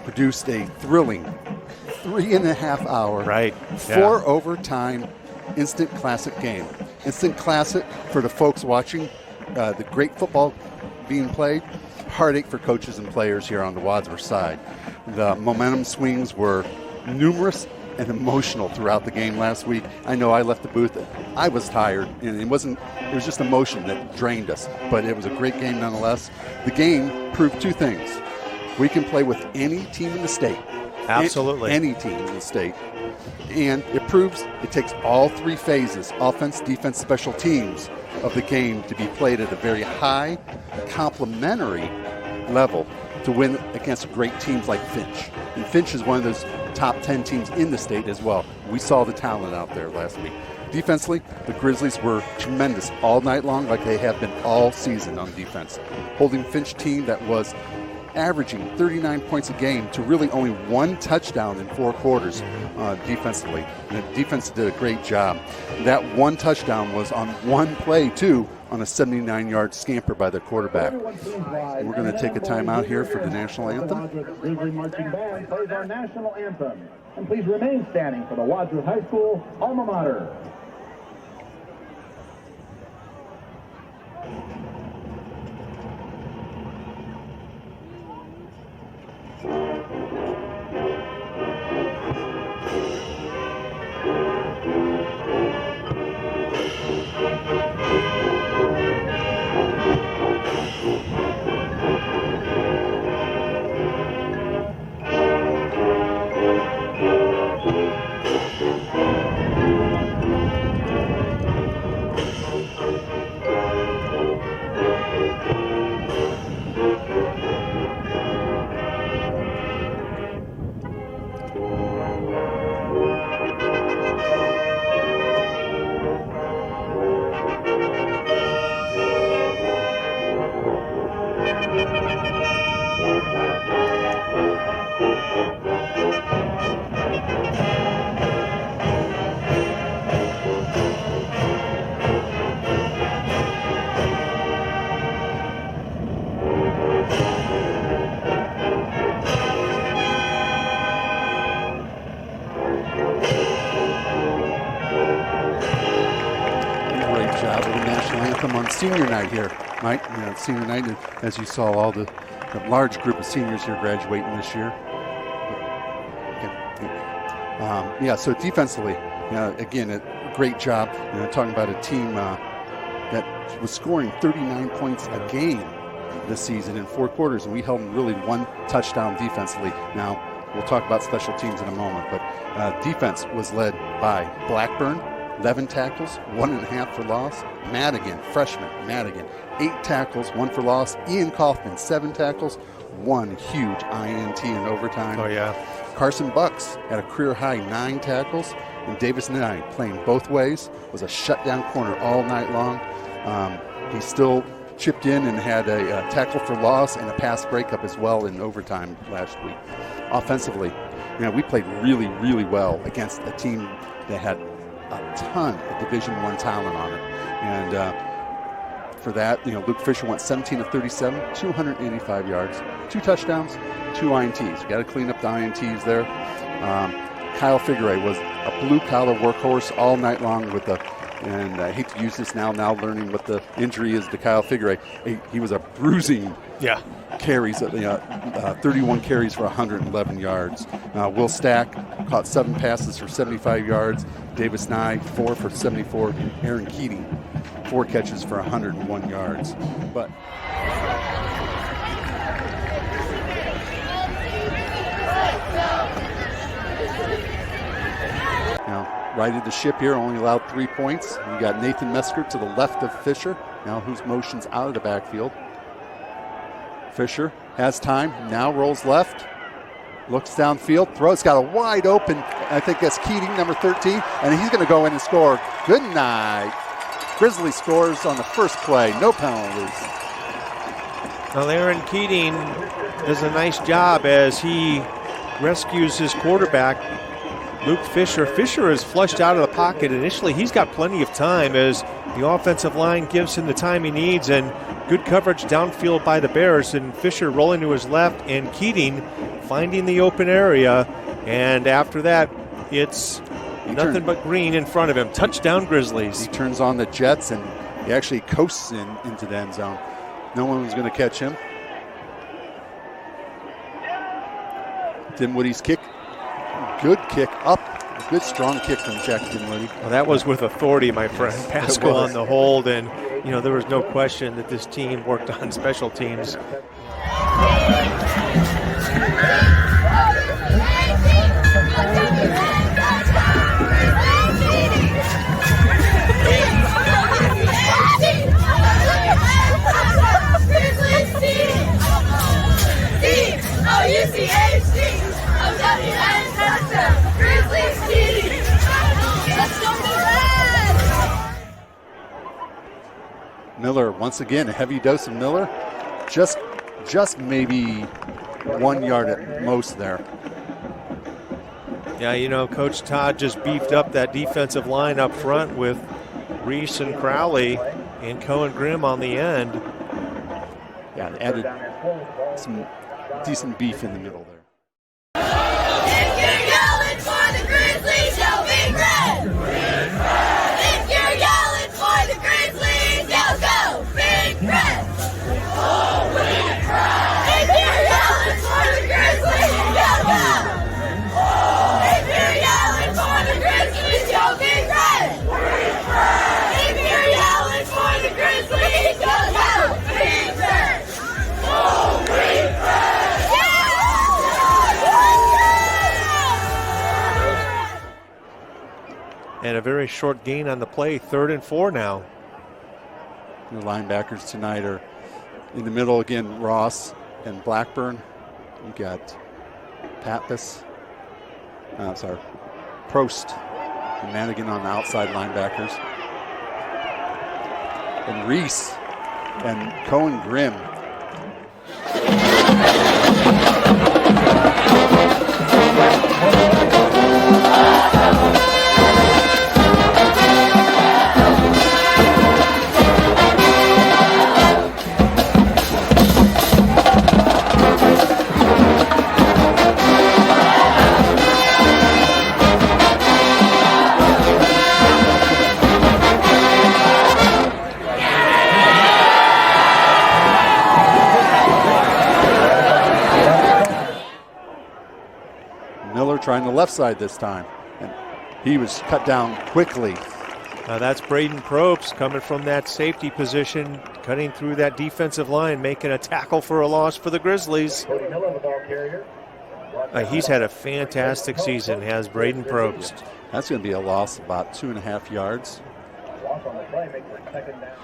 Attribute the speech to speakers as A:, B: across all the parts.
A: produced a thrilling 3.5-hour, 4-overtime instant classic game. Instant classic for the folks watching the great football being played. Heartache for coaches and players here on the Wadsworth side. The momentum swings were numerous and emotional throughout the game last week. I know I left the booth. I was tired, and it was just emotion that drained us, but it was a great game nonetheless. The game proved two things. We can play with any team in the state.
B: Absolutely.
A: Any team in the state. And it proves it takes all three phases, offense, defense, special teams, of the game to be played at a very high, complementary level to win against great teams like Finch. And Finch is one of those top 10 teams in the state as well. We saw the talent out there last week. Defensively, the Grizzlies were tremendous all night long, like they have been all season on defense. Holding Finch team that was averaging 39 points a game to really only one touchdown in 4 quarters defensively. And the defense did a great job. That one touchdown was on one play, too, on a 79-yard scamper by the quarterback. And we're going to take a timeout here for the national anthem.
C: The Grizzly Marching Band plays our national anthem. And please remain standing for the Wadsworth High School alma mater.
A: On senior night here, Mike. Senior night, as you saw, all the large group of seniors here graduating this year. So defensively, again, a great job. Talking about a team that was scoring 39 points a game this season in 4 quarters, and we held them really one touchdown defensively. Now, we'll talk about special teams in a moment, but defense was led by Blackburn, 11 tackles, 1.5 for loss. Madigan, freshman, 8 tackles, 1 for loss. Ian Kaufman, 7 tackles, 1 huge INT in overtime.
B: Oh, yeah.
A: Carson Bucks had a career-high 9 tackles. And Davis Knight, playing both ways, was a shutdown corner all night long. He still chipped in and had a tackle for loss and a pass breakup as well in overtime last week. Offensively, we played really, really well against a team that had a ton of Division I talent on it. And for that, Luke Fisher went 17 of 37, 285 yards, 2 touchdowns, 2 INTs. We got to clean up the INTs there. Kyle Figueroa was a blue-collar workhorse all night long with and I hate to use this now learning what the injury is to Kyle Figueroa. He was a bruising carries, 31 carries for 111 yards. Will Stack caught 7 passes for 75 yards. Davis Nye, 4 for 74. Aaron Keating, 4 catches for 101 yards. But righted the ship here, only allowed 3 points. You got Nathan Mesker to the left of Fisher, now whose motion's out of the backfield. Fisher has time, now rolls left, looks downfield, throws, got a wide open, I think that's Keating, number 13, and he's going to go in and score. Good night. Grizzly scores on the first play, no penalties.
B: Well, Aaron Keating does a nice job as he rescues his quarterback, Luke Fisher. Fisher is flushed out of the pocket initially. He's got plenty of time as the offensive line gives him the time he needs, and good coverage downfield by the Bears, and Fisher rolling to his left, and Keating finding the open area. And after that, it's nothing but green in front of him. Touchdown Grizzlies.
A: He turns on the jets, and he actually coasts into the end zone. No one was going to catch him. Dinwoody's kick. Good kick up. A good strong kick from Jack Dinwoody.
B: Well, that was with authority, my friend. Pascal on the hold, and there was no question that this team worked on special teams.
A: Miller, once again, a heavy dose of Miller. Just maybe 1 yard at most there.
B: Yeah, Coach Todd just beefed up that defensive line up front with Reese and Crowley and Cohen Grimm on the end.
A: Yeah, added some decent beef in the middle there.
D: If you're yelling for the Grizzlies, yell Big Red! If you're yelling for the Grizzlies, yell Go Big Red! If you're yelling for the Grizzlies, yell Go! If you're yelling for the Grizzlies, yell Big Red! If you're yelling for the Grizzlies, yell Go Big Red! Go Big Red!
B: And a very short gain on the play, 3rd and 4 now.
A: The linebackers tonight are in the middle again, Ross and Blackburn. We got Prost and Madigan on the outside linebackers. And Reese and Cohen Grimm. Trying the left side this time, and he was cut down quickly.
B: Now that's Braden Probst coming from that safety position, cutting through that defensive line, making a tackle for a loss for the Grizzlies. He's had a fantastic season, has Braden Probst.
A: That's going to be a loss of about 2.5 yards.
C: Loss on the play makes it 2nd down.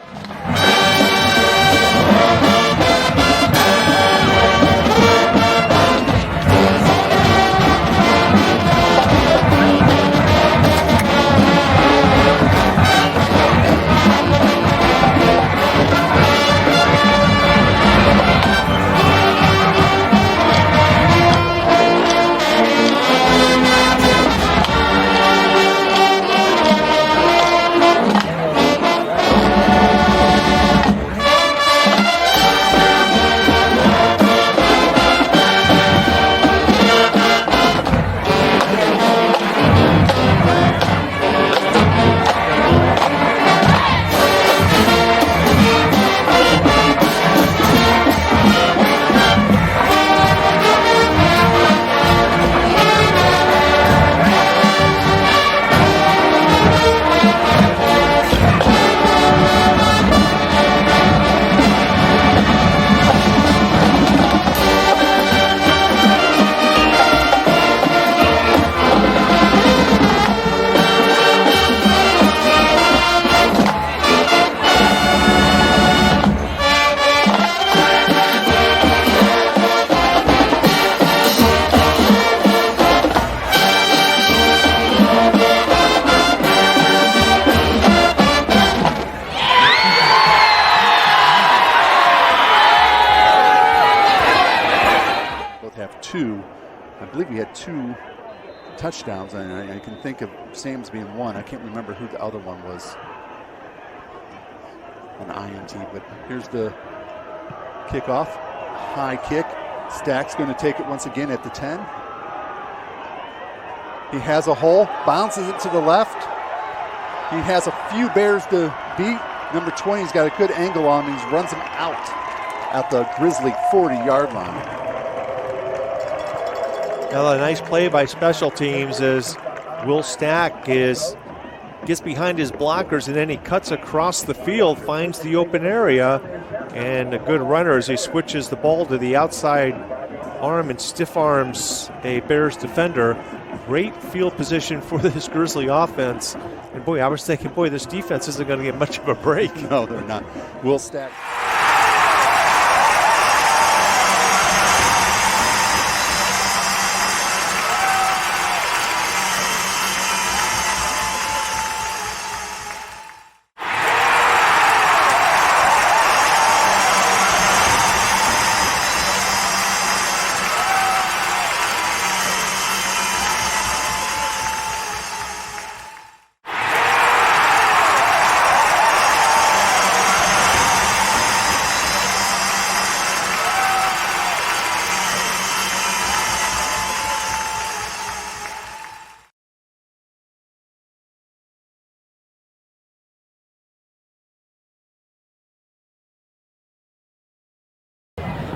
C: Touchdowns, and I can think of Sam's being one. I can't remember who the other one was.
A: an INT. But here's the kickoff. High kick. Stack's going to take it once again at the 10. He has a hole, bounces it to the left. He has a few Bears to beat. Number 20's got a good angle on him. He runs him out at the Grizzly 40-yard line.
B: Now, a nice play by special teams as Will Stack gets behind his blockers, and then he cuts across the field, finds the open area, and a good runner as he switches the ball to the outside arm and stiff arms a Bears defender. Great field position for this Grizzly offense. And boy, I was thinking, boy, this defense isn't going to get much of a break.
A: No, they're not. Will Stack.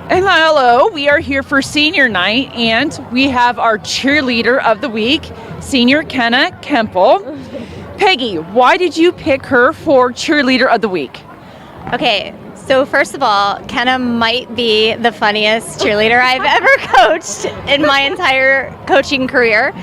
E: Hello, we are here for senior night, and we have our cheerleader of the week, senior Kenna Kemple. Peggy, why did you pick her for cheerleader of the week?
F: Okay, so first of all, Kenna might be the funniest cheerleader I've ever coached in my entire coaching career.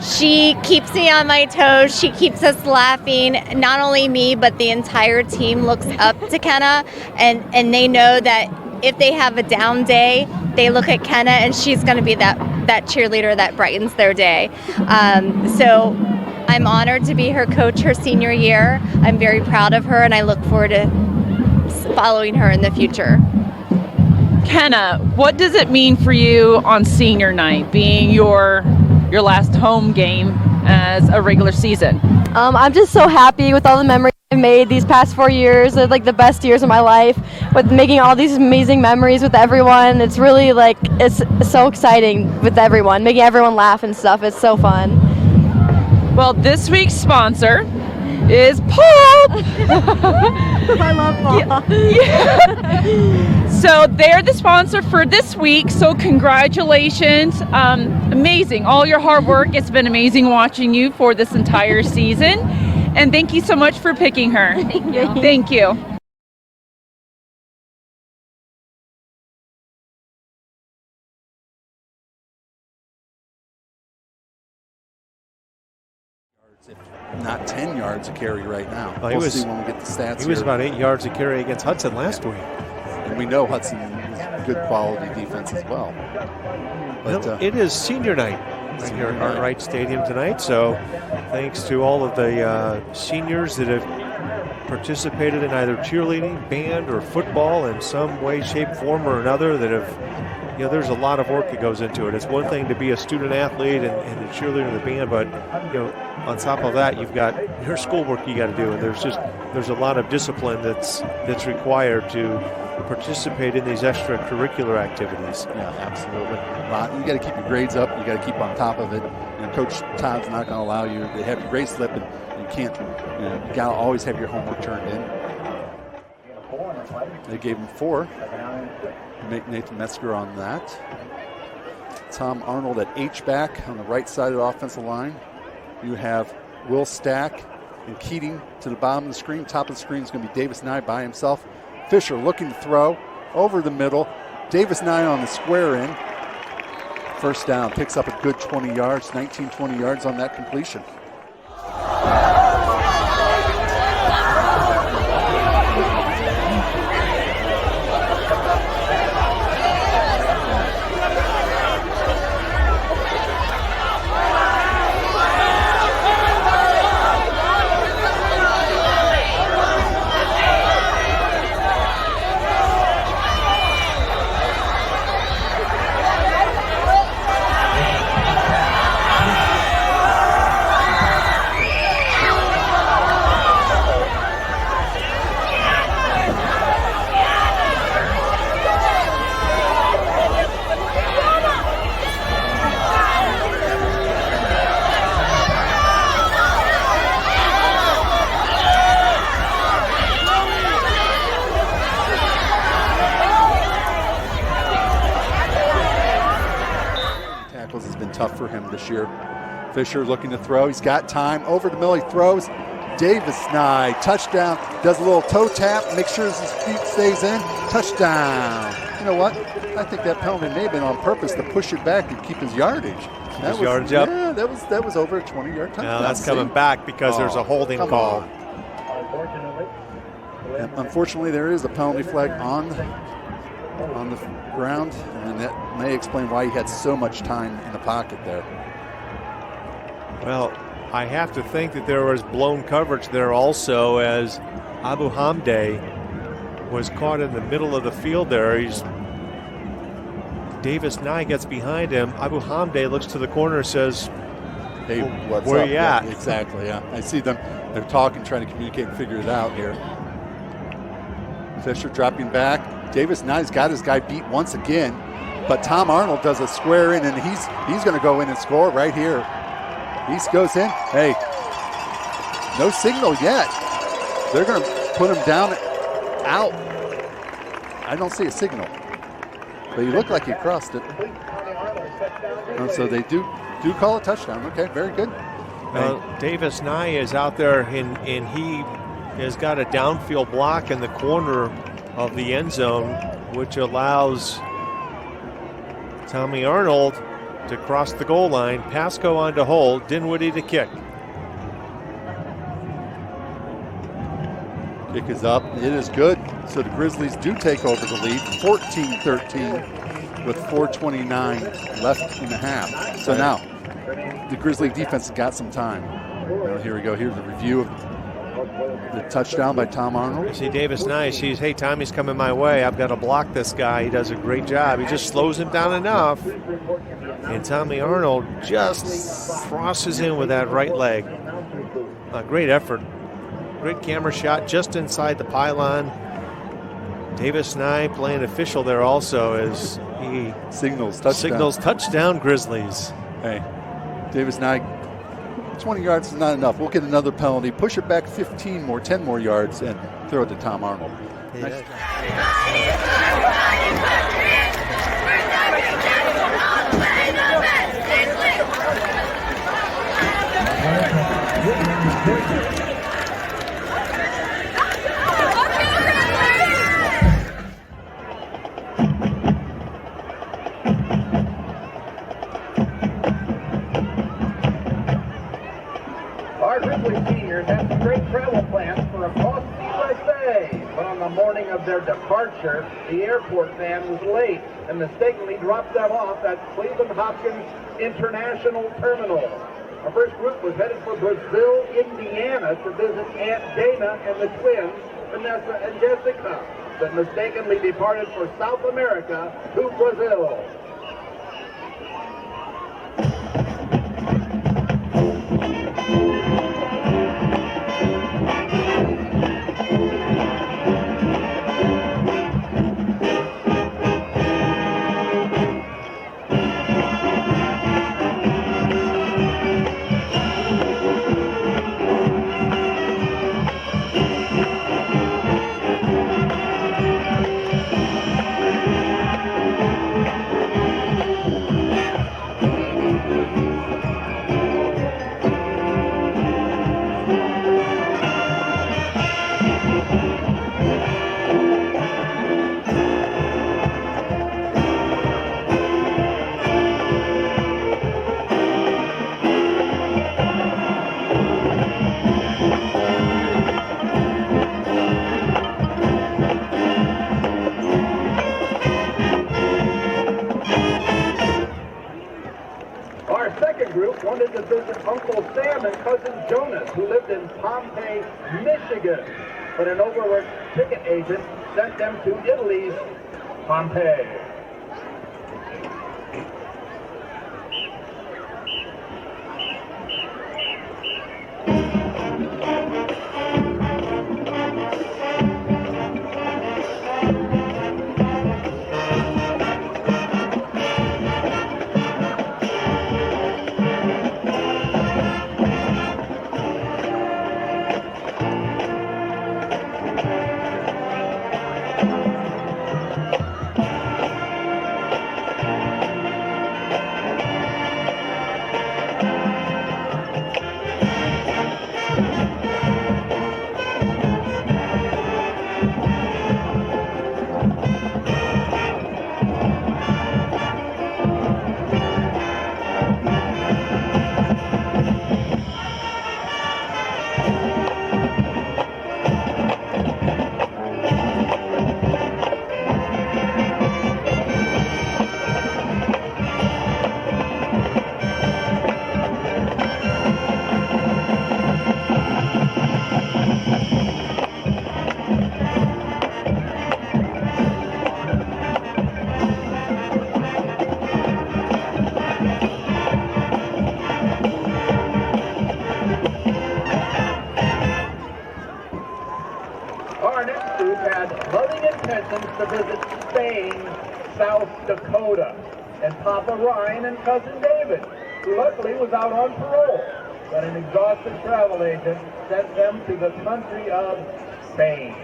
F: She keeps me on my toes. She keeps us laughing. Not only me, but the entire team looks up to Kenna, and they know that if they have a down day, they look at Kenna, and she's going to be that cheerleader that brightens their day. So I'm honored to be her coach her senior year. I'm very proud of her, and I look forward to following her in the future.
E: Kenna, what does it mean for you on senior night, being your last home game as a regular season?
G: I'm just so happy with all the memories I've made these past 4 years. They're like the best years of my life, with making all these amazing memories with everyone. It's really like, it's so exciting with everyone, making everyone laugh and stuff. It's so fun.
E: Well, this week's sponsor is Pulp.
G: I love Pulp.
E: Yeah. So they're the sponsor for this week. So congratulations. Amazing. All your hard work. It's been amazing watching you for this entire season. And thank you so much for picking her.
F: Thank you.
E: Thank you.
A: Not 10 yards a carry right now.
B: Well,
A: we'll see when we get the stats.
B: He was
A: here.
B: about 8 yards a carry against Hudson last week.
A: And we know Hudson is good quality defense as well. But
B: Well, it is senior night right here at 𝐅𝐢𝐬𝐺 Stadium tonight. So thanks to all of the seniors that have participated in either cheerleading, band, or football in some way, shape, form, or another that have, there's a lot of work that goes into it. It's one thing to be a student athlete and a cheerleader in the band, but, on top of that, you've got your schoolwork you got to do, and there's a lot of discipline that's required to participate in these extracurricular activities.
A: Yeah, absolutely. You got to keep your grades up. You got to keep on top of it. Coach Todd's not going to allow you to have your grade slip, and you can't. You got to always have your homework turned in. They gave him 4. Nathan Metzger on that. Tom Arnold at H-back on the right side of the offensive line. You have Will Stack and Keating to the bottom of the screen. Top of the screen is going to be Davis Nye by himself. Fisher looking to throw over the middle. Davis Nye on the square in. First down, picks up a good 20 yards, 19, 20 yards on that completion. tough for him this year. Fisher looking to throw. He's got time. Over the middle, he throws. Davis Nye, touchdown. Does a little toe tap, make sure his feet stays in. Touchdown. You know what? I think that penalty may have been on purpose to push it back and keep his yardage.
B: His yardage up?
A: Yeah, that was over a 20-yard touchdown.
B: Now that's coming back because there's a holding call.
A: Unfortunately, there is a penalty flag on the ground, and that may explain why he had so much time in the pocket there.
B: Well, I have to think that there was blown coverage there also, as 𝐷𝐷𝐷𝐷 was caught in the middle of the field there. Davis Nye gets behind him. 𝐷𝐷𝐷 looks to the corner and says,
A: hey, what's
B: where
A: up?
B: you at?
A: Yeah, exactly, yeah. I see them. They're talking, trying to communicate and figure it out here. Fisher dropping back. Davis Nye's got his guy beat once again, but Tom Arnold does a square in, and he's going to go in and score right here. He goes in. Hey, no signal yet. They're going to put him down, out. I don't see a signal, but he looked like he crossed it. And so they do call a touchdown. Okay, very good.
B: Davis Nye is out there, and he has got a downfield block in the corner of the end zone, which allows Tommy Arnold to cross the goal line. Pasco on to hold, Dinwiddie to kick.
A: Kick is up. It is good. So the Grizzlies do take over the lead, 14-13, with 4:29 left in the half. So now the Grizzly defense has got some time. Well, here we go. Here's the review of the touchdown by Tom Arnold.
B: You see Davis Nye sees, hey, Tommy's coming my way. I've got to block this guy. He does a great job. He just slows him down enough. And Tommy Arnold just crosses in with that right leg. A great effort. Great camera shot just inside the pylon. Davis Nye playing official there also as he
A: signals
B: touchdown Grizzlies.
A: Hey, Davis Nye, 20 yards is not enough. We'll get another penalty, push it back 10 more yards, and throw it to Tom Arnold.
B: Yeah.
C: Our Grizzly seniors had some great travel plans for across the USA, but on the morning of their departure, the airport van was late and mistakenly dropped them off at Cleveland Hopkins International Terminal. Our first group was headed for Brazil, Indiana to visit Aunt Dana and the twins, Vanessa and Jessica, but mistakenly departed for South America to Brazil. Wanted to visit Uncle Sam and Cousin Jonas, who lived in Pompeii, Michigan. But an overworked ticket agent sent them to Italy's Pompeii. Our next group had loving intentions to visit Spain, South Dakota, and Papa Ryan and Cousin David, who luckily was out on parole, but an exhausted travel agent sent them to the country of Spain.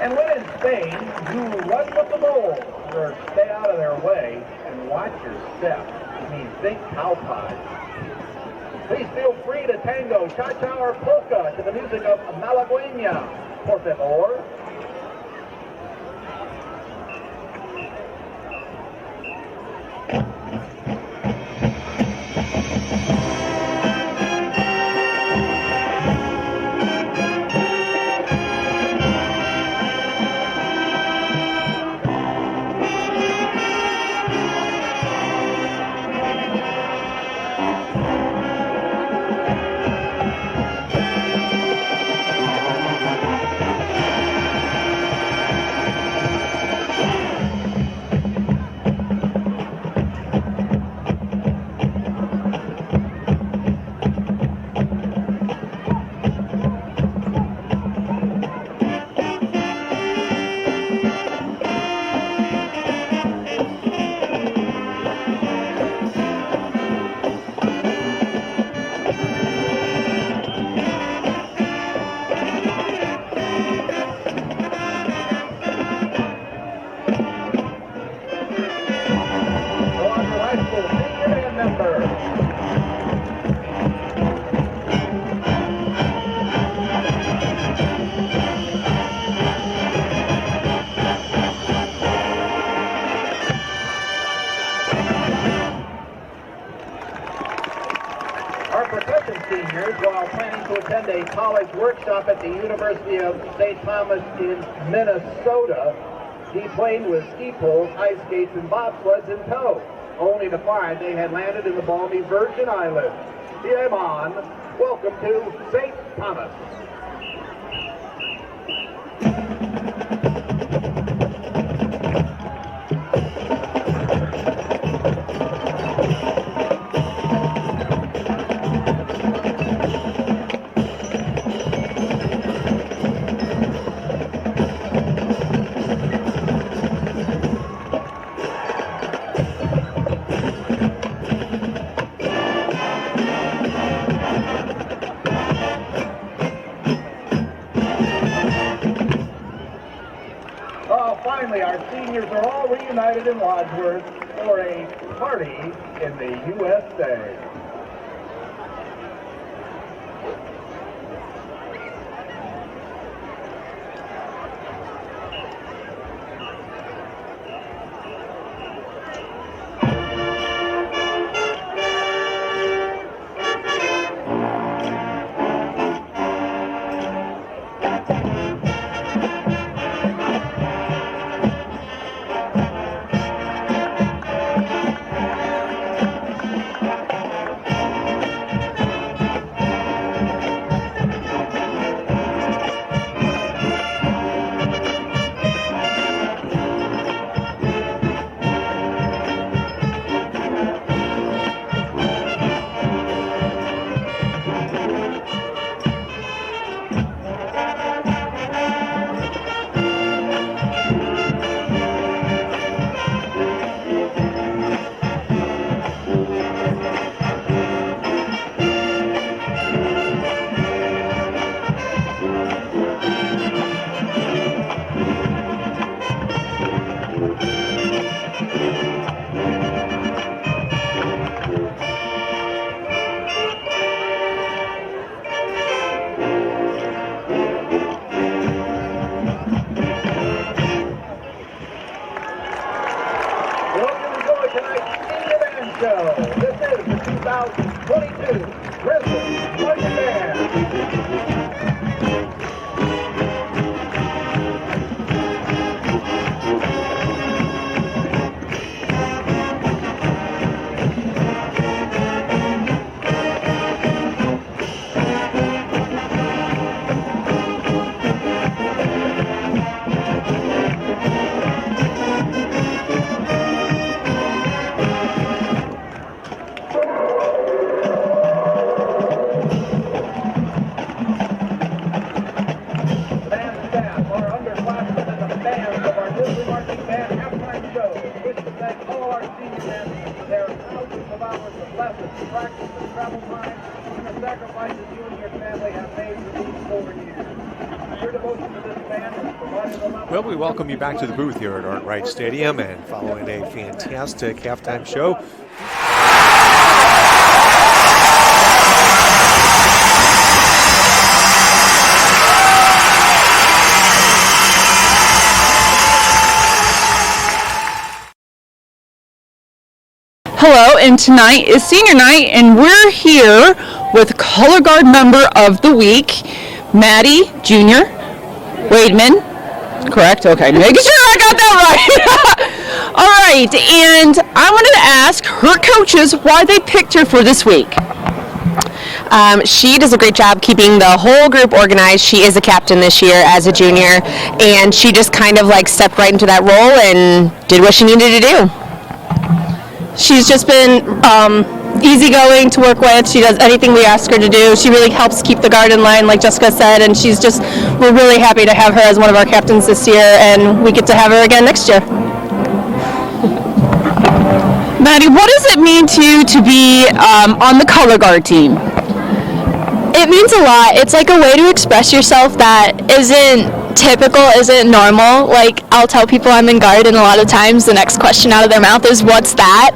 C: And when in Spain, you run with the bulls, or stay out of their way and watch your step. I mean, think cow pies. Please feel free to tango, cha-cha, or polka to the music of Malagueña, por favor. Attend a college workshop at the University of St. Thomas in Minnesota. He played with ski poles, ice skates, and bobsleds in tow, only to find they had landed in the balmy Virgin Islands. Fiemon, welcome to St. Thomas. Finally, our seniors are all reunited in Wadsworth for a party in the USA. the practice and travel time, and the sacrifices you and your family have made for these 4 years. Your devotion to this band has provided a lot.
B: Well, we welcome you back to the booth here at 𝐼𝐷 Stadium, and following a fantastic halftime show.
E: Hello, and tonight is senior night, and we're here with Color Guard Member of the Week, Maddie Jr. Wademan. Correct? Okay, making sure I got that right. All right, and I wanted to ask her coaches why they picked her for this week.
H: She does a great job keeping the whole group organized. She is a captain this year as a junior, and she just kind of like stepped right into that role and did what she needed to do.
G: She's just been easygoing to work with. She does anything we ask her to do. She really helps keep the guard in line, like Jessica said, and we're really happy to have her as one of our captains this year, and we get to have her again next year.
E: Maddie, what does it mean to you to be on the Color Guard team?
G: It means a lot. It's like a way to express yourself that isn't typical, isn't normal. Like, I'll tell people I'm in guard, and a lot of times the next question out of their mouth is, what's that?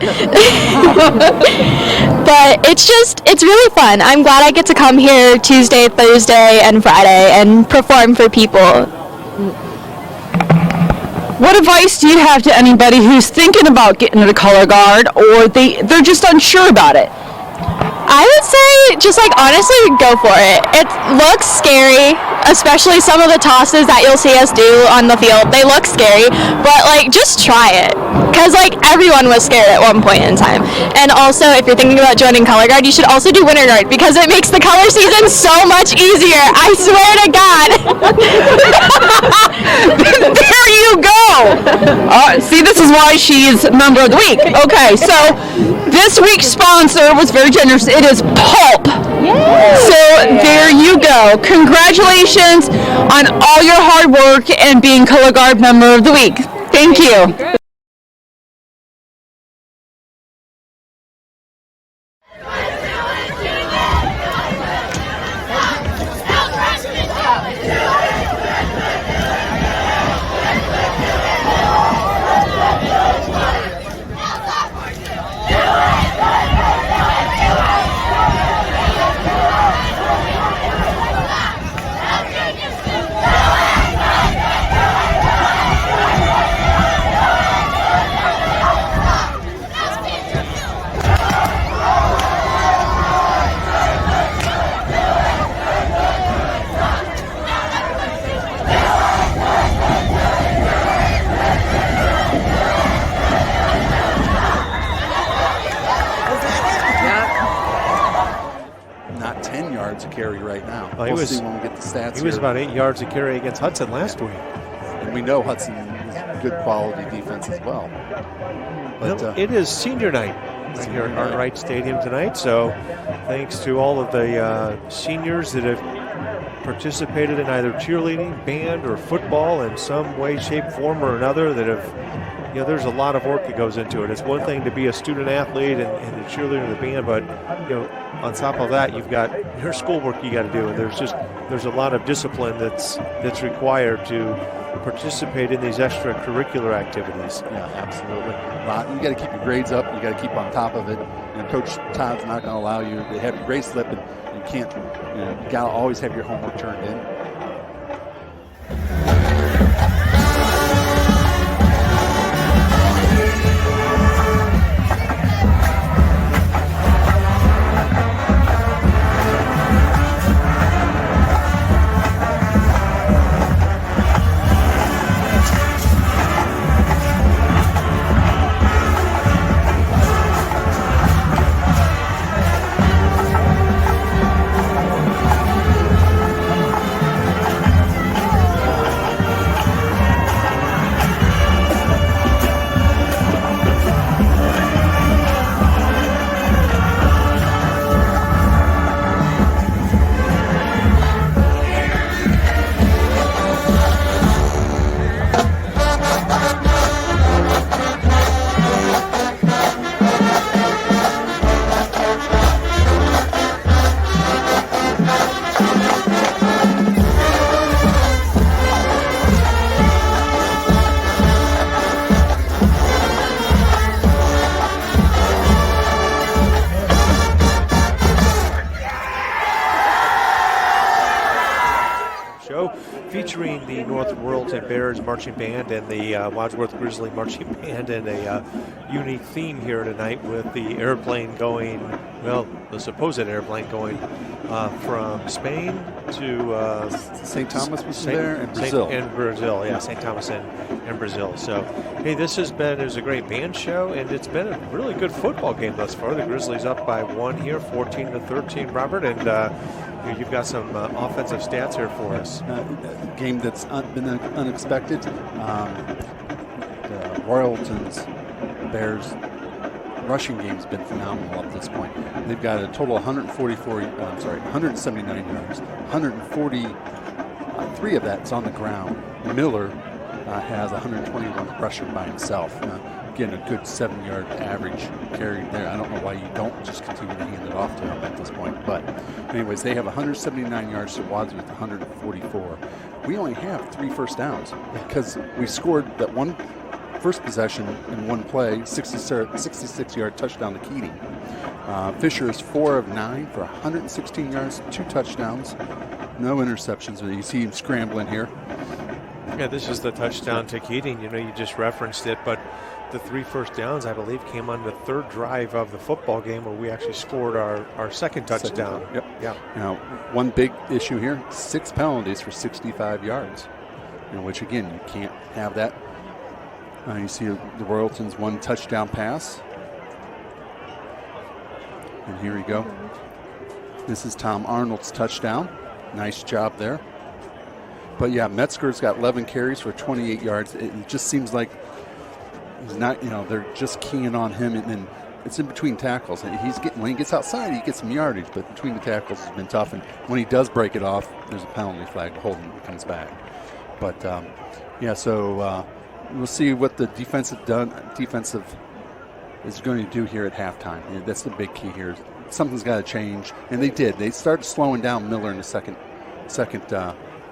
G: But it's really fun. I'm glad I get to come here Tuesday, Thursday, and Friday and perform for people.
E: What advice do you have to anybody who's thinking about getting to the Color Guard, or they're just unsure about it?
G: I would say just honestly go for it. It looks scary, especially some of the tosses that you'll see us do on the field. They look scary, but just try it. Because everyone was scared at one point in time. And also, if you're thinking about joining Color Guard, you should also do Winter Guard because it makes the color season so much easier. I swear to God.
E: There you go. See, this is why she's member of the week. Okay, so this week's sponsor was very generous. It is Pulp. Yay. So there you go. Congratulations on all your hard work and being Color Guard member of the week. Thank you.
A: Not 10 yards a carry right now.
B: Well,
A: we'll see when we get the stats.
B: He was about 8 yards a carry against Hudson last week.
A: And we know Hudson is good quality defense as well. But,
B: it is senior night right here at 𝐼𝐷 Stadium tonight. So thanks to all of the seniors that have participated in either cheerleading, band, or football in some way, shape, form, or another that have, there's a lot of work that goes into it. It's one thing to be a student athlete and a cheerleader in the band, but, on top of that, you've got your schoolwork you got to do, and there's a lot of discipline that's required to participate in these extracurricular activities.
A: Yeah, absolutely. You got to keep your grades up. You got to keep on top of it. And Coach Todd's not going to allow you to have your grade slip, and you can't. You got to always have your homework turned in.
B: featuring the North Royalton Bears Marching Band and the Wadsworth Grizzly Marching Band, and a unique theme here tonight with the airplane going, well, the supposed airplane going from Spain to
A: St. Thomas was there, and Brazil.
B: St. Thomas and Brazil. So, hey, it was a great band show, and it's been a really good football game thus far. The Grizzlies up by 1 here, 14-13, Robert, and you've got some offensive stats here for us.
A: A game that's been unexpected. Royalton's Bears rushing game's been phenomenal up to this point. They've got a total of 179 yards. 143 of that's on the ground. Miller has 121 rushing by himself. Again, a good 7-yard average carry there. I don't know why you don't just continue to hand it off to him at this point. But anyways, they have 179 yards to Wadsworth 144. We only have 3 first downs because we scored that one first possession in one play, 66-yard touchdown to Keating. Fisher is 4 of 9 for 116 yards, 2 touchdowns, no interceptions. But you see him scrambling here.
B: Yeah, this is the touchdown to Keating. You just referenced it, but the 3 first downs, I believe, came on the 3rd drive of the football game where we actually scored our second touchdown.
A: Yep.
B: Yeah.
A: Now, one big issue here, 6 penalties for 65 yards, which, again, you can't have that. You see the Royalton's 1 touchdown pass. And here we go. This is Tom Arnold's touchdown. Nice job there. But, yeah, Metzger's got 11 carries for 28 yards. It just seems like he's not, they're just keying on him. And then it's in between tackles. When he gets outside, he gets some yardage. But between the tackles, it's been tough. And when he does break it off, there's a penalty flag to hold him when he comes back. But, so we'll see what the defensive is going to do here at halftime. That's the big key here. Something's got to change, and they did. They started slowing down Miller in the second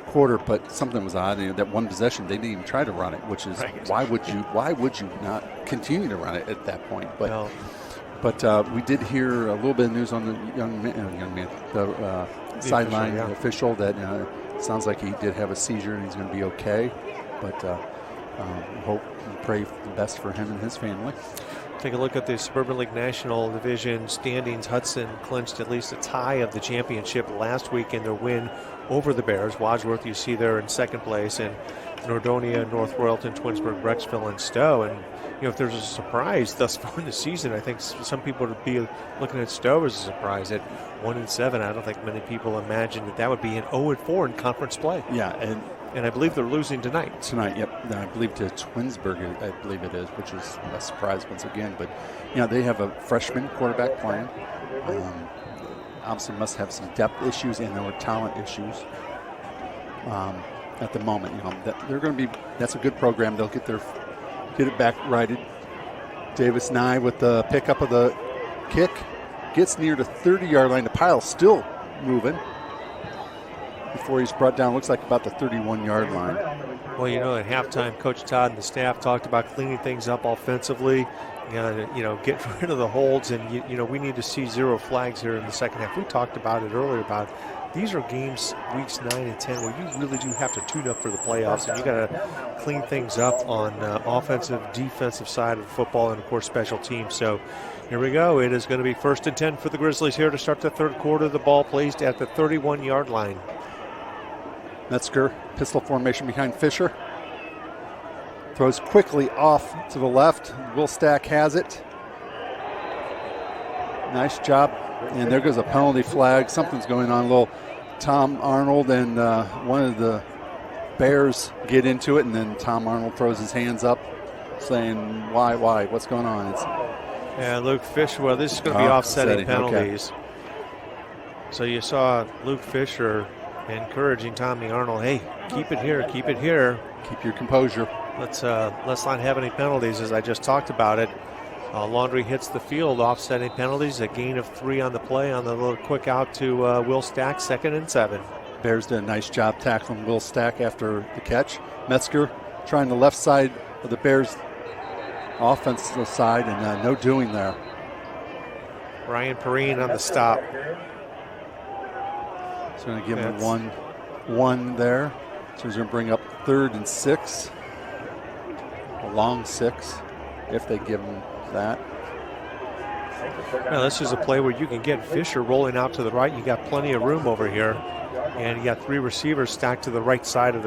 A: quarter, but something was odd. That one possession, they didn't even try to run it, which is right. Why would you not continue to run it at that point? But we did hear a little bit of news on the young man, the sideline official that sounds like he did have a seizure and he's going to be okay. But hope and pray the best for him and his family.
B: Take a look at the Suburban League National Division standings. Hudson clinched at least a tie of the championship last week in their win over the Bears. Wadsworth, you see there in second place, and Nordonia, North Royalton, Twinsburg, Brecksville, and Stowe. And if there's a surprise thus far in the season, I think some people would be looking at Stowe as a surprise at 1-7. I don't think many people imagined that would be an 0-4 in conference play.
A: Yeah,
B: and I believe they're losing tonight.
A: Yep. I believe to Twinsburg, I believe it is, which is a surprise once again. But, they have a freshman quarterback playing. Obviously must have some depth issues and or talent issues at the moment. That's a good program. They'll get it back righted. Davis Nye with the pickup of the kick. Gets near the 30-yard line. The pile's still moving. Before he's brought down, looks like about the 31-yard line.
B: Well, at halftime, Coach Todd and the staff talked about cleaning things up offensively, get rid of the holds, and, we need to see 0 flags here in the second half. We talked about it earlier about these are games, weeks 9 and 10, where you really do have to tune up for the playoffs, and you got to clean things up on offensive, defensive side of football, and, of course, special teams. So here we go. It is going to be 1st and 10 for the Grizzlies here to start the third quarter. The ball placed at the 31-yard line.
A: Metzger, pistol formation behind Fisher. Throws quickly off to the left. Wilstack has it. Nice job. And there goes a penalty flag. Something's going on. A little Tom Arnold and one of the Bears get into it, and then Tom Arnold throws his hands up saying, why, what's going on?
B: Luke Fisher, well, this is going to be offsetting penalties. Okay. So you saw Luke Fisher encouraging Tommy Arnold, hey, keep it here. Keep
A: your composure.
B: Let's not have any penalties, as I just talked about it. Laundry hits the field, offsetting penalties, a gain of 3 on the play on the little quick out to Will Stack, 2nd and 7.
A: Bears did a nice job tackling Will Stack after the catch. Metzger trying the left side of the Bears offensive side, and no doing there.
B: Ryan Perrine on the stop.
A: It's going to give him 1 there. So he's going to bring up 3rd and 6. A long 6, if they give him that.
B: Now this is a play where you can get Fisher rolling out to the right. You got plenty of room over here. And you got 3 receivers stacked to the right side of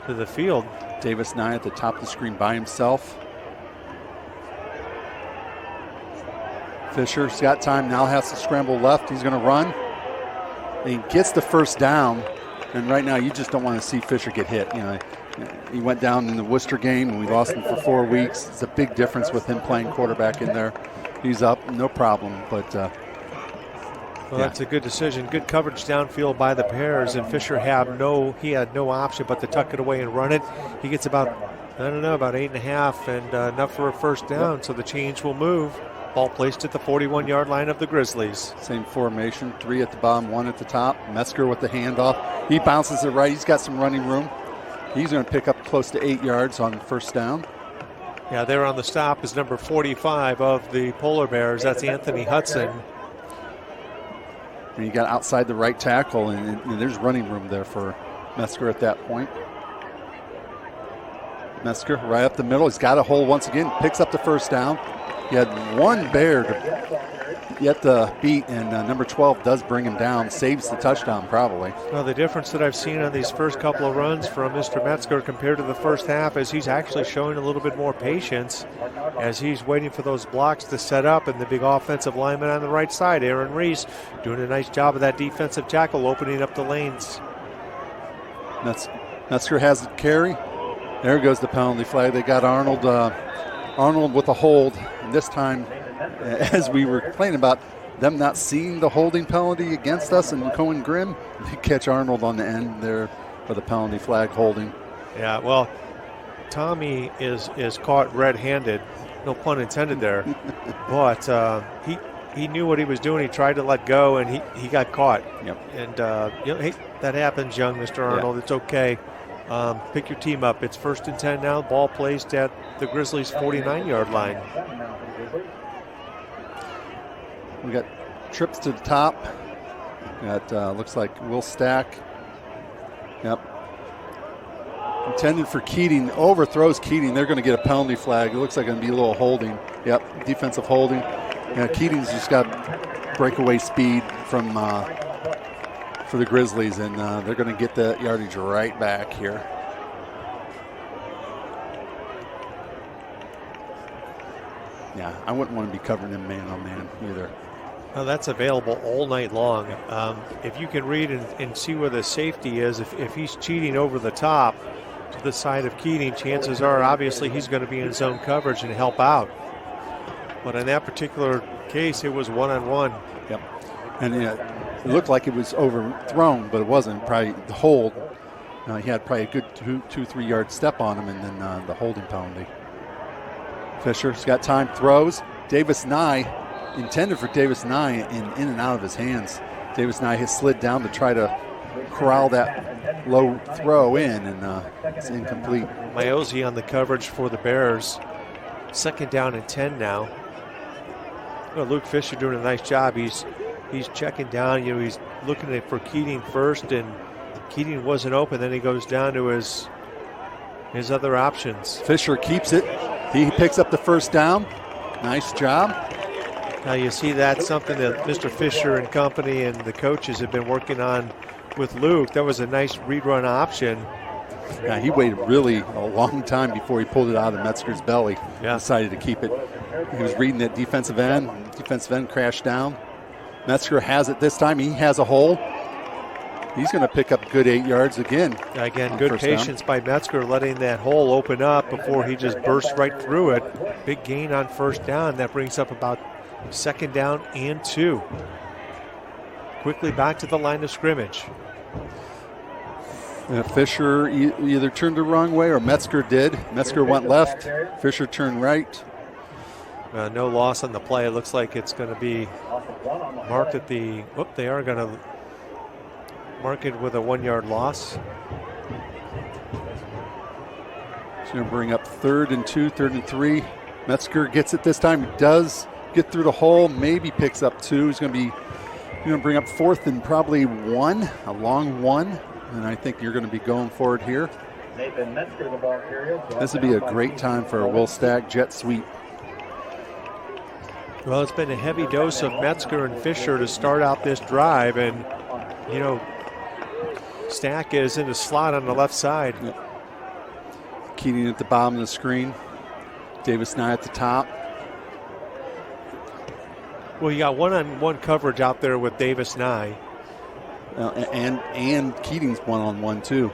B: the field.
A: Davis Nye at the top of the screen by himself. Fisher's got time, now has to scramble left. He's going to run. And he gets the first down. And right now you just don't want to see Fisher get hit. You know, he went down in the Worcester game and we lost him for 4 weeks. It's a big difference with him playing quarterback in there. He's up, no problem, but
B: well, that's a good decision. Good coverage downfield by the Bears, and Fisher had no option but to tuck it away and run it. He gets about 8.5 and enough for a first down, so the change will move. Ball placed at the 41-yard line of the Grizzlies.
A: Same formation, 3 at the bottom, 1 at the top. Metzger with the handoff. He bounces it right. He's got some running room. He's going to pick up close to 8 yards on first down.
B: Yeah, there on the stop is number 45 of the Polar Bears. That's Anthony Hudson.
A: And you got outside the right tackle, and there's running room there for Metzger at that point. Metzger right up the middle. He's got a hole once again. Picks up the first down. He had one Bear yet to beat, and number 12 does bring him down. Saves the touchdown probably.
B: Well, the difference that I've seen on these first couple of runs from Mr. Metzger compared to the first half is he's actually showing a little bit more patience as he's waiting for those blocks to set up, and the big offensive lineman on the right side, Aaron Reese, doing a nice job of that defensive tackle, opening up the lanes.
A: Metzger has the carry. There goes the penalty flag. They got Arnold with a hold. And this time, as we were complaining about them not seeing the holding penalty against us and Cohen Grimm, they catch Arnold on the end there for the penalty flag holding.
B: Yeah, well, Tommy is caught red-handed, no pun intended there, but he knew what he was doing. He tried to let go, and he got caught.
A: Yep.
B: And hey, that happens, young Mr. Arnold. Yeah. It's okay. Pick your team up. It's 1st and 10 now. Ball placed at the Grizzlies' 49-yard line.
A: We got trips to the top. Got looks like Will Stack. Yep. Intended for Keating. Overthrows Keating. They're going to get a penalty flag. It looks like going to be a little holding. Yep. Defensive holding. Keating's just got breakaway speed from for the Grizzlies, and they're going to get the yardage right back here. Yeah, I wouldn't want to be covering him man-on-man either.
B: Well, that's available all night long. If you can read and see where the safety is, if he's cheating over the top to the side of Keating, chances are obviously he's going to be in zone coverage and help out. But in that particular case, it was one-on-one.
A: Yep. And it looked like it was overthrown, but it wasn't. Probably the hold. He had probably a good 2-3 yard step on him, and then the holding penalty. Fisher's got time, throws. Davis Nye, intended for Davis Nye, in and out of his hands. Davis Nye has slid down to try to corral that low throw in, and it's incomplete.
B: 𝐒𝐲𝐳 on the coverage for the Bears. 2nd down and 10 now. Well, Luke Fisher doing a nice job. He's checking down. He's looking for Keating first, and Keating wasn't open. Then he goes down to his other options.
A: Fisher keeps it. He picks up the first down. Nice job.
B: Now you see that's something that Mr. Fisher and company and the coaches have been working on with Luke. That was a nice read run option.
A: Yeah, he waited really a long time before he pulled it out of Metzger's belly.
B: Yeah.
A: Decided to keep it. He was reading that defensive end. Defensive end crashed down. Metzger has it this time. He has a hole. He's going to pick up good 8 yards again.
B: Again, good patience by Metzger, letting that hole open up before he just burst right through it. Big gain on first down. That brings up about 2nd down and 2. Quickly back to the line of scrimmage.
A: Fisher either turned the wrong way or Metzger did. Metzger went left. Fisher turned right.
B: No loss on the play. It looks like it's going to be marked at the. They are going to mark it with a 1 yard loss.
A: It's going to bring up 3rd and 2, 3rd and 3. Metzger gets it this time. He does get through the hole. Maybe picks up 2. He's going to bring up 4th and probably 1, a long 1. and I think you're going to be going for it here.
C: Nathan Metzger, the ball carrier.
A: This would be a great time for a Will Stack jet sweep.
B: Well, it's been a heavy dose of Metzger and Fisher to start out this drive, and you know, Stack is in the slot on the left side.
A: Keating at the bottom of the screen. Davis Nye at the top.
B: Well, you got one-on-one coverage out there with Davis Nye.
A: And Keating's one-on-one too.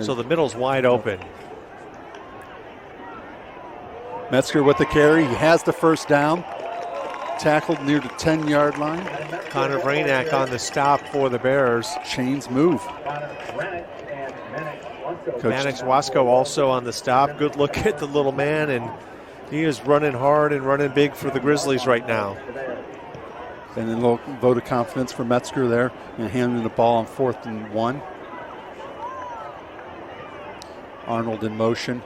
B: So the middle's wide open.
A: Metzger with the carry. He has the first down. Tackled near the 10-yard line.
B: Connor Vranak on the stop for the Bears.
A: Chains move.
B: Mannix Wasco also on the stop. Good look at the little man, and he is running hard and running big for the Grizzlies right now.
A: And a little vote of confidence for Metzger there, and handing the ball on 4th and 1. Arnold in motion.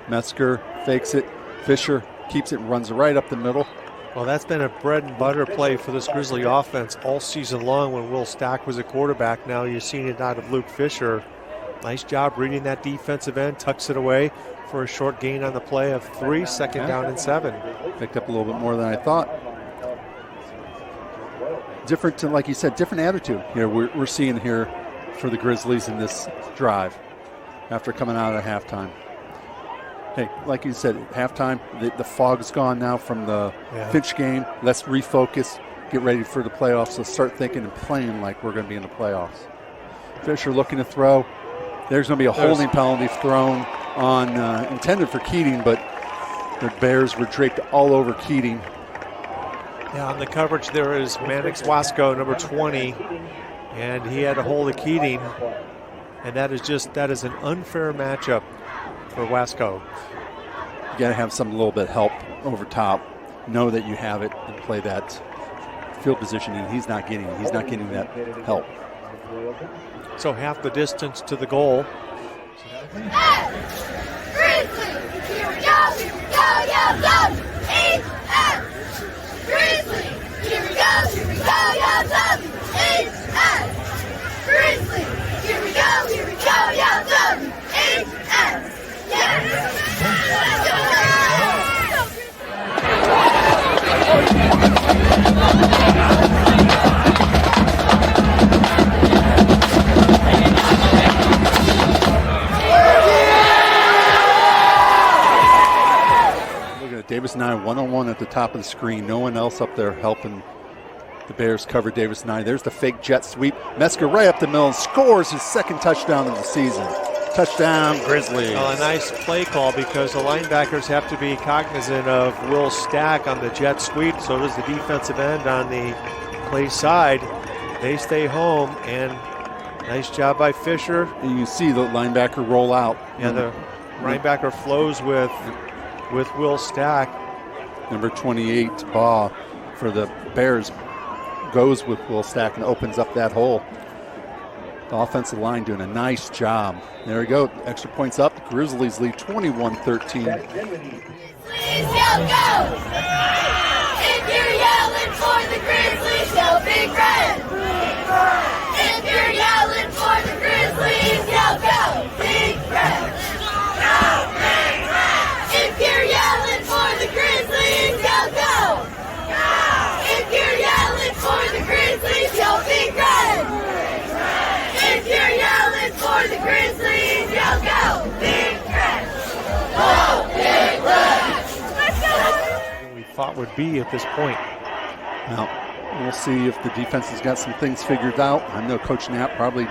A: Metzger fakes it. Fisher keeps it and runs right up the middle.
B: Well, that's been a bread and butter play for this Grizzly offense all season long when Will Stack was a quarterback. Now you're seeing it out of Luke Fisher. Nice job reading that defensive end, tucks it away for a short gain on the play of 3, second down and 7.
A: Picked up a little bit more than I thought. Different, like you said, different attitude here we're seeing here for the Grizzlies in this drive after coming out of halftime. Hey, like you said, halftime, the fog's gone now from the Finch game. Let's refocus, get ready for the playoffs. Let's start thinking and playing like we're going to be in the playoffs. Fisher looking to throw. There's going to be a holding penalty thrown on, intended for Keating, but the Bears were draped all over Keating.
B: Yeah, on the coverage there is Mannix Wasco, number 20, and he had a hold of Keating, and that is an unfair matchup for Wasco.
A: You got to have some little bit help over top. Know that you have it and play that field position, and he's not getting that help.
B: So half the distance to the goal.
D: Grizzly, here we go, yo, go! Grizzly, here we go, yo, WHS! Grizzly, here we go, yo, WHS!
A: Look at Davis Nye one-on-one at the top of the screen. No one else up there helping the Bears cover Davis Nye. There's the fake jet sweep. Metzger right up the middle and scores his second touchdown of the season. Touchdown, Grizzlies.
B: Well, a nice play call because the linebackers have to be cognizant of Will Stack on the jet sweep. So does the defensive end on the play side. They stay home, and nice job by Fisher.
A: And you see the linebacker roll out.
B: Yeah, the linebacker flows with Will Stack.
A: Number 28, Baugh, for the Bears, goes with Will Stack and opens up that hole. The offensive line doing a nice job. There we go. Extra points up. The Grizzlies lead 21-13.
D: Grizzlies, go! If you're yelling for the Grizzlies, yell Big Red! If you're yelling for the Grizzlies, yell go! Big Red! Go Big Red! If you're yelling for the Grizzlies, yell go! If you're yelling for the Grizzlies, yell Big Red! If you're yelling for the Grizzlies, yell go! Big Red! Go Big Red!
B: We thought would be at this point.
A: Now, we'll see if the defense has got some things figured out. I know Coach Knapp probably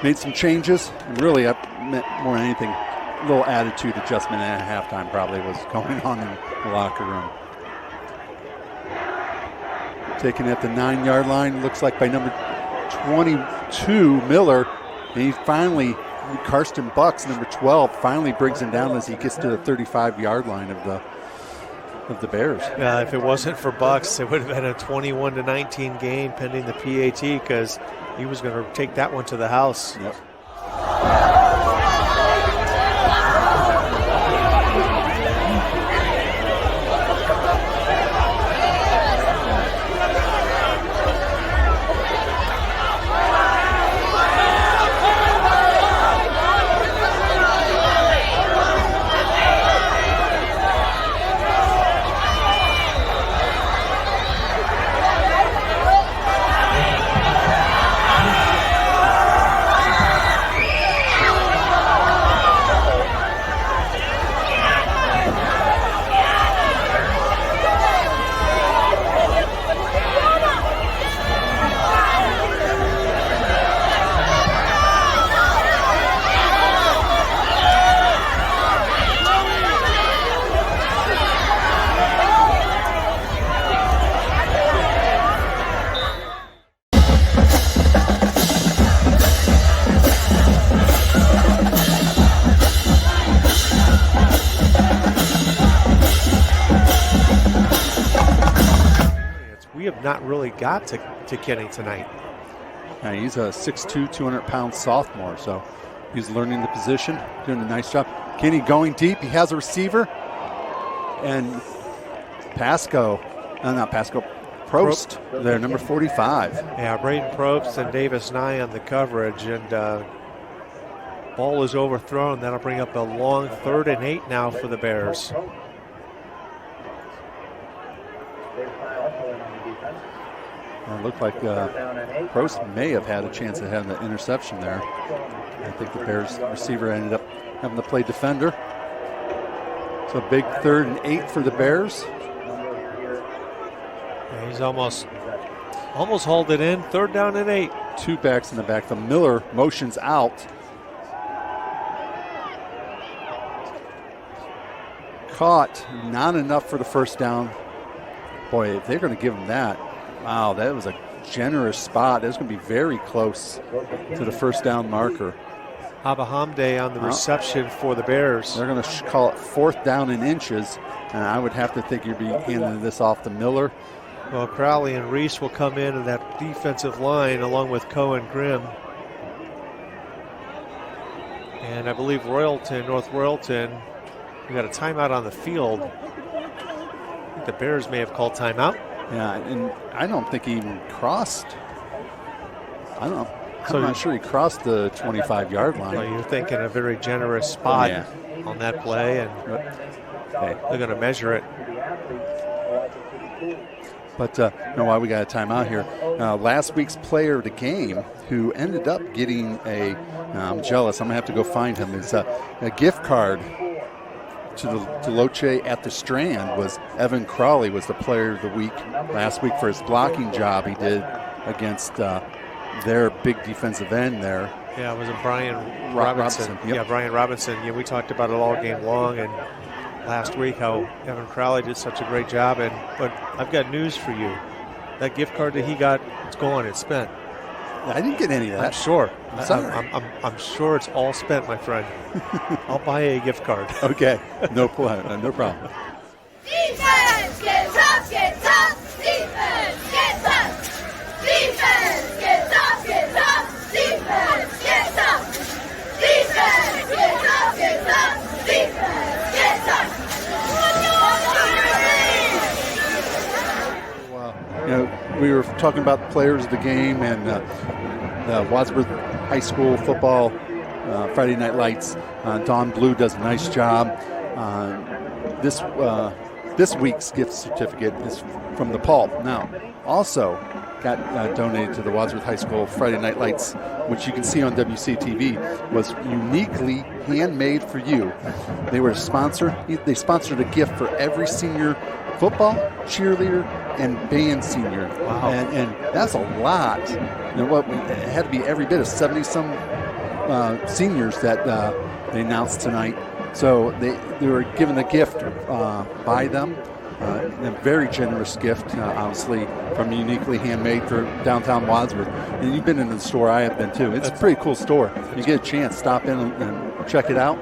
A: made some changes. And really, I meant more than anything, a little attitude adjustment at halftime probably was going on in the locker room. Taken at the 9-yard line, looks like by number 22, Miller. And he finally, Karsten Bucks, number 12, finally brings him down as he gets to the 35-yard line of the Bears.
B: Yeah, if it wasn't for Bucks, it would have been a 21-19 game pending the PAT because he was going to take that one to the house.
A: Yep.
B: not really got to Kenny tonight.
A: Yeah, he's a 6'2", 200-pound sophomore, so he's learning the position, doing a nice job. Kenny going deep. He has a receiver. And Probst, there, number 45.
B: Yeah, Braden Probst and Davis Nye on the coverage, and ball is overthrown. That'll bring up a long 3rd and 8 now for the Bears.
A: It looked like Probst may have had a chance of having the interception there. I think the Bears receiver ended up having to play defender. So big 3rd and 8 for the Bears.
B: Yeah, he's almost hauled it in. 3rd down and 8.
A: 2 backs in the back. The Miller motions out. Caught, not enough for the first down. Boy, if they're going to give him that, wow, that was a generous spot. That's going to be very close to the first down marker.
B: 𝐷𝐰𝐰𝐼 on the reception for the Bears.
A: They're going to call it 4th down in inches, and I would have to think you'd be handing this off to Miller.
B: Well, Crowley and Reese will come in that defensive line along with Coe and Grimm. And I believe North Royalton, we got a timeout on the field. I think the Bears may have called timeout.
A: Yeah, and I don't think he even crossed. I'm not sure he crossed the 25-yard line.
B: Well, you're thinking a very generous spot on that play, and they're going to measure it.
A: But you know why we got a timeout here. Last week's player of the game, who ended up getting I'm jealous, I'm going to have to go find him, is a gift card to Loche at the Strand. Was Evan Crawley was the player of the week last week for his blocking job he did against their big defensive end there.
B: Yeah, it was Brian Robinson.
A: Yep.
B: Yeah, Brian Robinson. Yeah, we talked about it all game long, and last week how Evan Crowley did such a great job. But I've got news for you. That gift card that he got, it's gone. It's spent.
A: I didn't get any of that.
B: I'm sure.
A: I'm
B: sure it's all spent, my friend. I'll buy a gift card.
A: Okay, no problem.
D: Defense, get tough, get tough. Defense, get tough. Defense, get tough, get tough. Defense, get tough. Defense, get tough, get tough. Defense, get tough.
A: We were talking about the players of the game and Wadsworth High School football Friday Night Lights. Dawn Blue does a nice job. This week's gift certificate is from the Pulp. Now, also got donated to the Wadsworth High School Friday Night Lights, which you can see on WCTV, was uniquely handmade for you. They were a sponsor. They sponsored a gift for every senior football, cheerleader, and band senior.
B: Wow.
A: And that's a lot. It had to be every bit of 70-some seniors that they announced tonight. So they were given a gift by them. A very generous gift, obviously, from Uniquely Handmade for downtown Wadsworth. And you've been in the store, I have been too. It's a pretty cool store. You get a chance, stop in and check it out.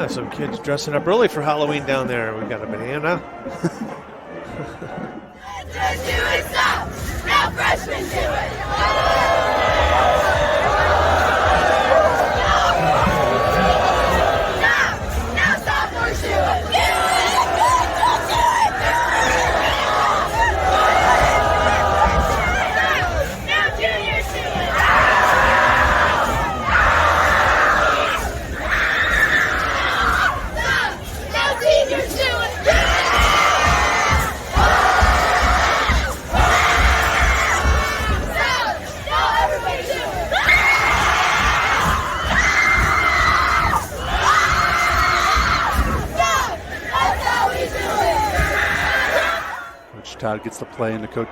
B: Some kids dressing up early for Halloween down there. We got a banana.
D: Just do it, stop. Now freshmen do it. Now sophomores do it. Now juniors do it. Now seniors do it.
A: Todd gets the play into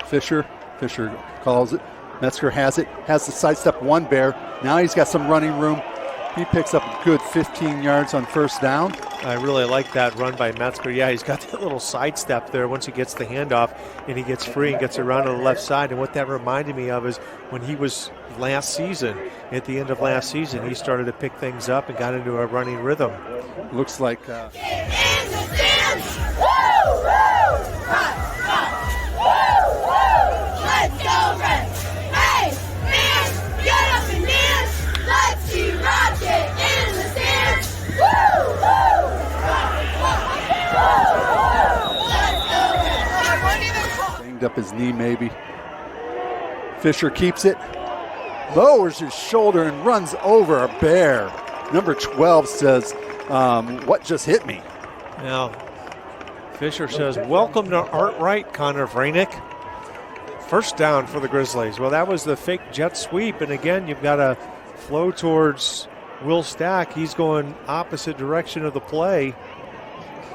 A: Fisher. Fisher calls it. Metzger has it. Has the sidestep one Bear. Now he's got some running room. He picks up a good 15 yards on first down.
B: I really like that run by Metzger. Yeah, he's got that little sidestep there once he gets the handoff and he gets free and gets around to the left side. And what that reminded me of is when he was last season, at the end of last season, he started to pick things up and got into a running rhythm.
A: Looks like...
D: Get in the stands! Woo! Woo! Run! Run!
A: banged up his knee maybe. Fisher keeps it, lowers his shoulder and runs over a bear. Number 12 says, what just hit me?
B: Now, Fisher says, welcome to 𝐼𝐷𝐼𝐷, Connor Vranick. First down for the Grizzlies. Well, that was the fake jet sweep, and again, you've got to flow towards Will Stack. He's going opposite direction of the play.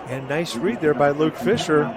B: And nice read there by Luke Fisher.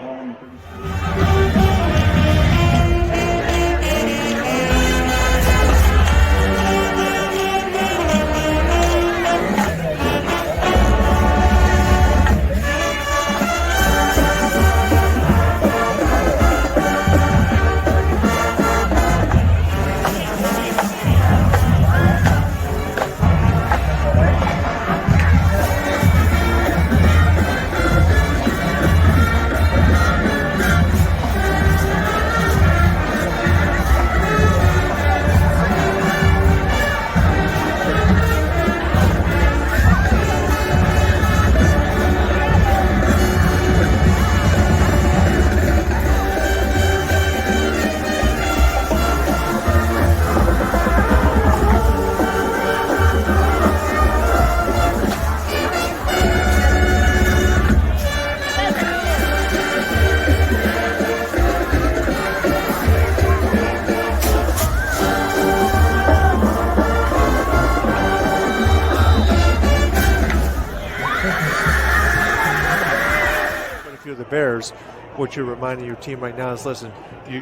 B: Bears, what you're reminding your team right now is, listen,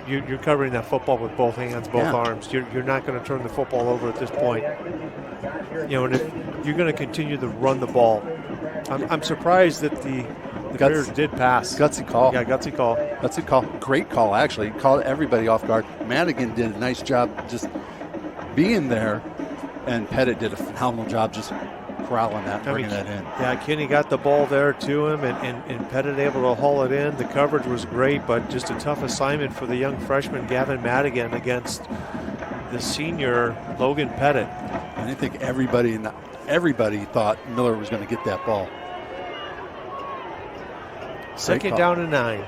B: you're covering that football with both hands, both arms. You're not going to turn the football over at this point. You know, and if you're going to continue to run the ball. I'm surprised that the Bears did pass.
A: Gutsy call.
B: Yeah, gutsy call.
A: Gutsy call. Great call, actually. Called everybody off guard. Madigan did a nice job just being there, and Pettit did a phenomenal job just corralling that, bringing that in.
B: Yeah, Kenny got the ball there to him, and Pettit able to haul it in. The coverage was great, but just a tough assignment for the young freshman Gavin Madigan against the senior Logan Pettit.
A: And I think everybody thought Miller was going to get that ball.
B: Second down and 9.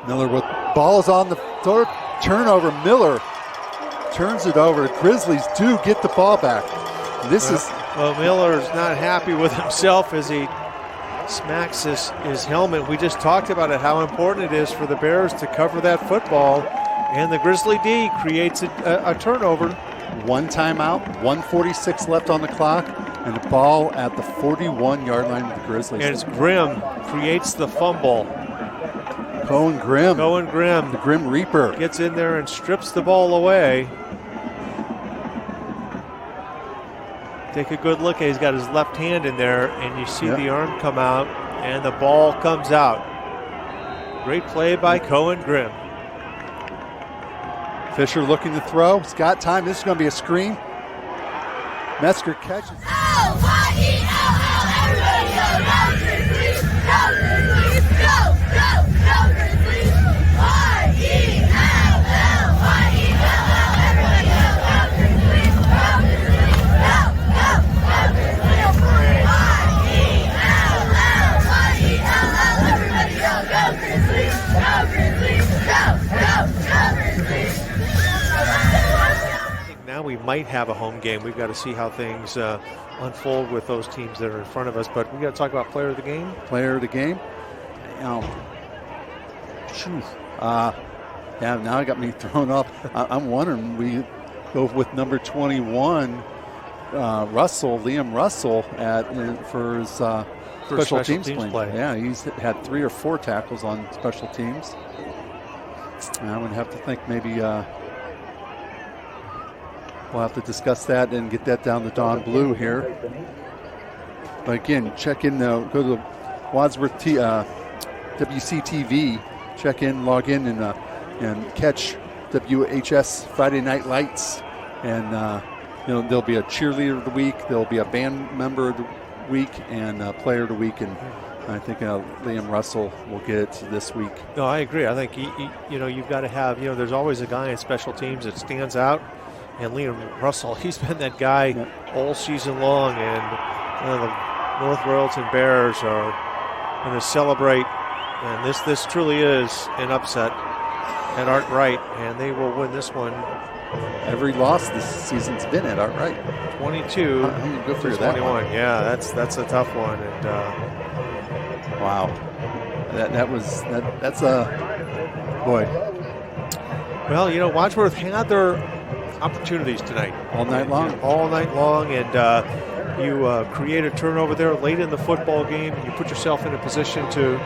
A: Miller with balls on the third turnover. Miller turns it over. Grizzlies do get the ball back.
B: Well, Miller's not happy with himself as he smacks his helmet. We just talked about it, how important it is for the Bears to cover that football, and the Grizzly D creates a turnover.
A: One timeout, 1:46 left on the clock, and the ball at the 41-yard line of the Grizzlies.
B: And it's Grimm creates the fumble.
A: Cohen Grimm.
B: The
A: Grim Reaper.
B: Gets in there and strips the ball away. Take a good look. He's got his left hand in there, and you see the arm come out, and the ball comes out. Great play by Cohen Grimm.
A: Fisher looking to throw. He's got time. This is going to be a screen. Metzger catches.
B: Now we might have a home game. We've got to see how things unfold with those teams that are in front of us. But we got to talk about player of the game.
A: Player of the game. Now it got me thrown off. I'm wondering, we go with number 21, Liam Russell, for his special teams play. Yeah, he's had 3 or 4 tackles on special teams. I would have to think maybe we'll have to discuss that and get that down to Dawn Blue here. But again, check in, go to Wadsworth WCTV, check in, log in, and catch WHS Friday Night Lights. And there'll be a cheerleader of the week, there'll be a band member of the week, and a player of the week. And I think Liam Russell will get it this week.
B: No, I agree. I think you've got to have, there's always a guy in special teams that stands out. And Liam Russell, he's been that guy all season long, and The North Royalton Bears are going to celebrate, and this truly is an upset at 𝐼𝐷, and they will win this one.
A: Every loss this season's been at 𝐼𝐷.
B: 22
A: go for
B: to
A: that
B: 21.
A: one.
B: Yeah, that's a tough one. And
A: wow, that's a boy.
B: Well, you know, Wadsworth had their opportunities tonight.
A: All night long?
B: All night long, and you create a turnover there late in the football game, and you put yourself in a position to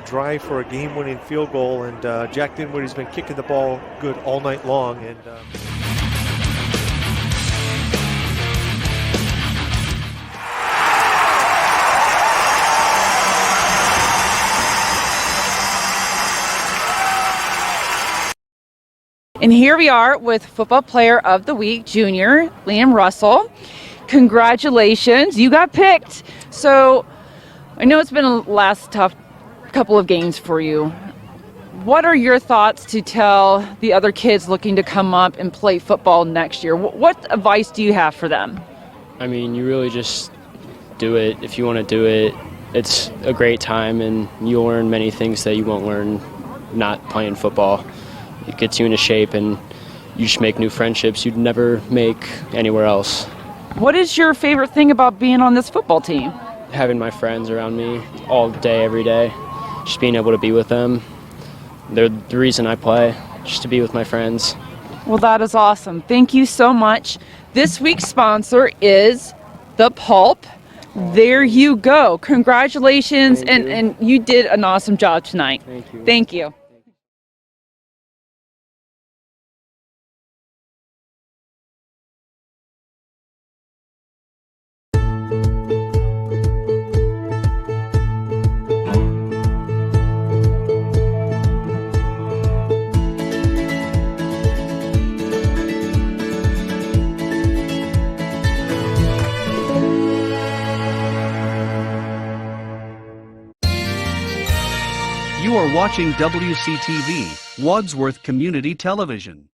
B: drive for a game-winning field goal, and Jack Dinwiddie's been kicking the ball good all night long. And
E: And here we are with Football Player of the Week, Junior Liam Russell. Congratulations, you got picked. So I know it's been a last tough couple of games for you. What are your thoughts to tell the other kids looking to come up and play football next year? What advice do you have for them?
I: I mean, you really just do it if you want to do it. It's a great time, and you'll learn many things that you won't learn not playing football. It gets you into shape, and you just make new friendships you'd never make anywhere else.
E: What is your favorite thing about being on this football team?
I: Having my friends around me all day, every day, just being able to be with them. They're the reason I play, just to be with my friends.
E: Well, that is awesome. Thank you so much. This week's sponsor is The Pulp. There you go. Congratulations, and you did an awesome job tonight.
I: Thank you.
E: Thank you.
J: You are watching WCTV, Wadsworth Community Television.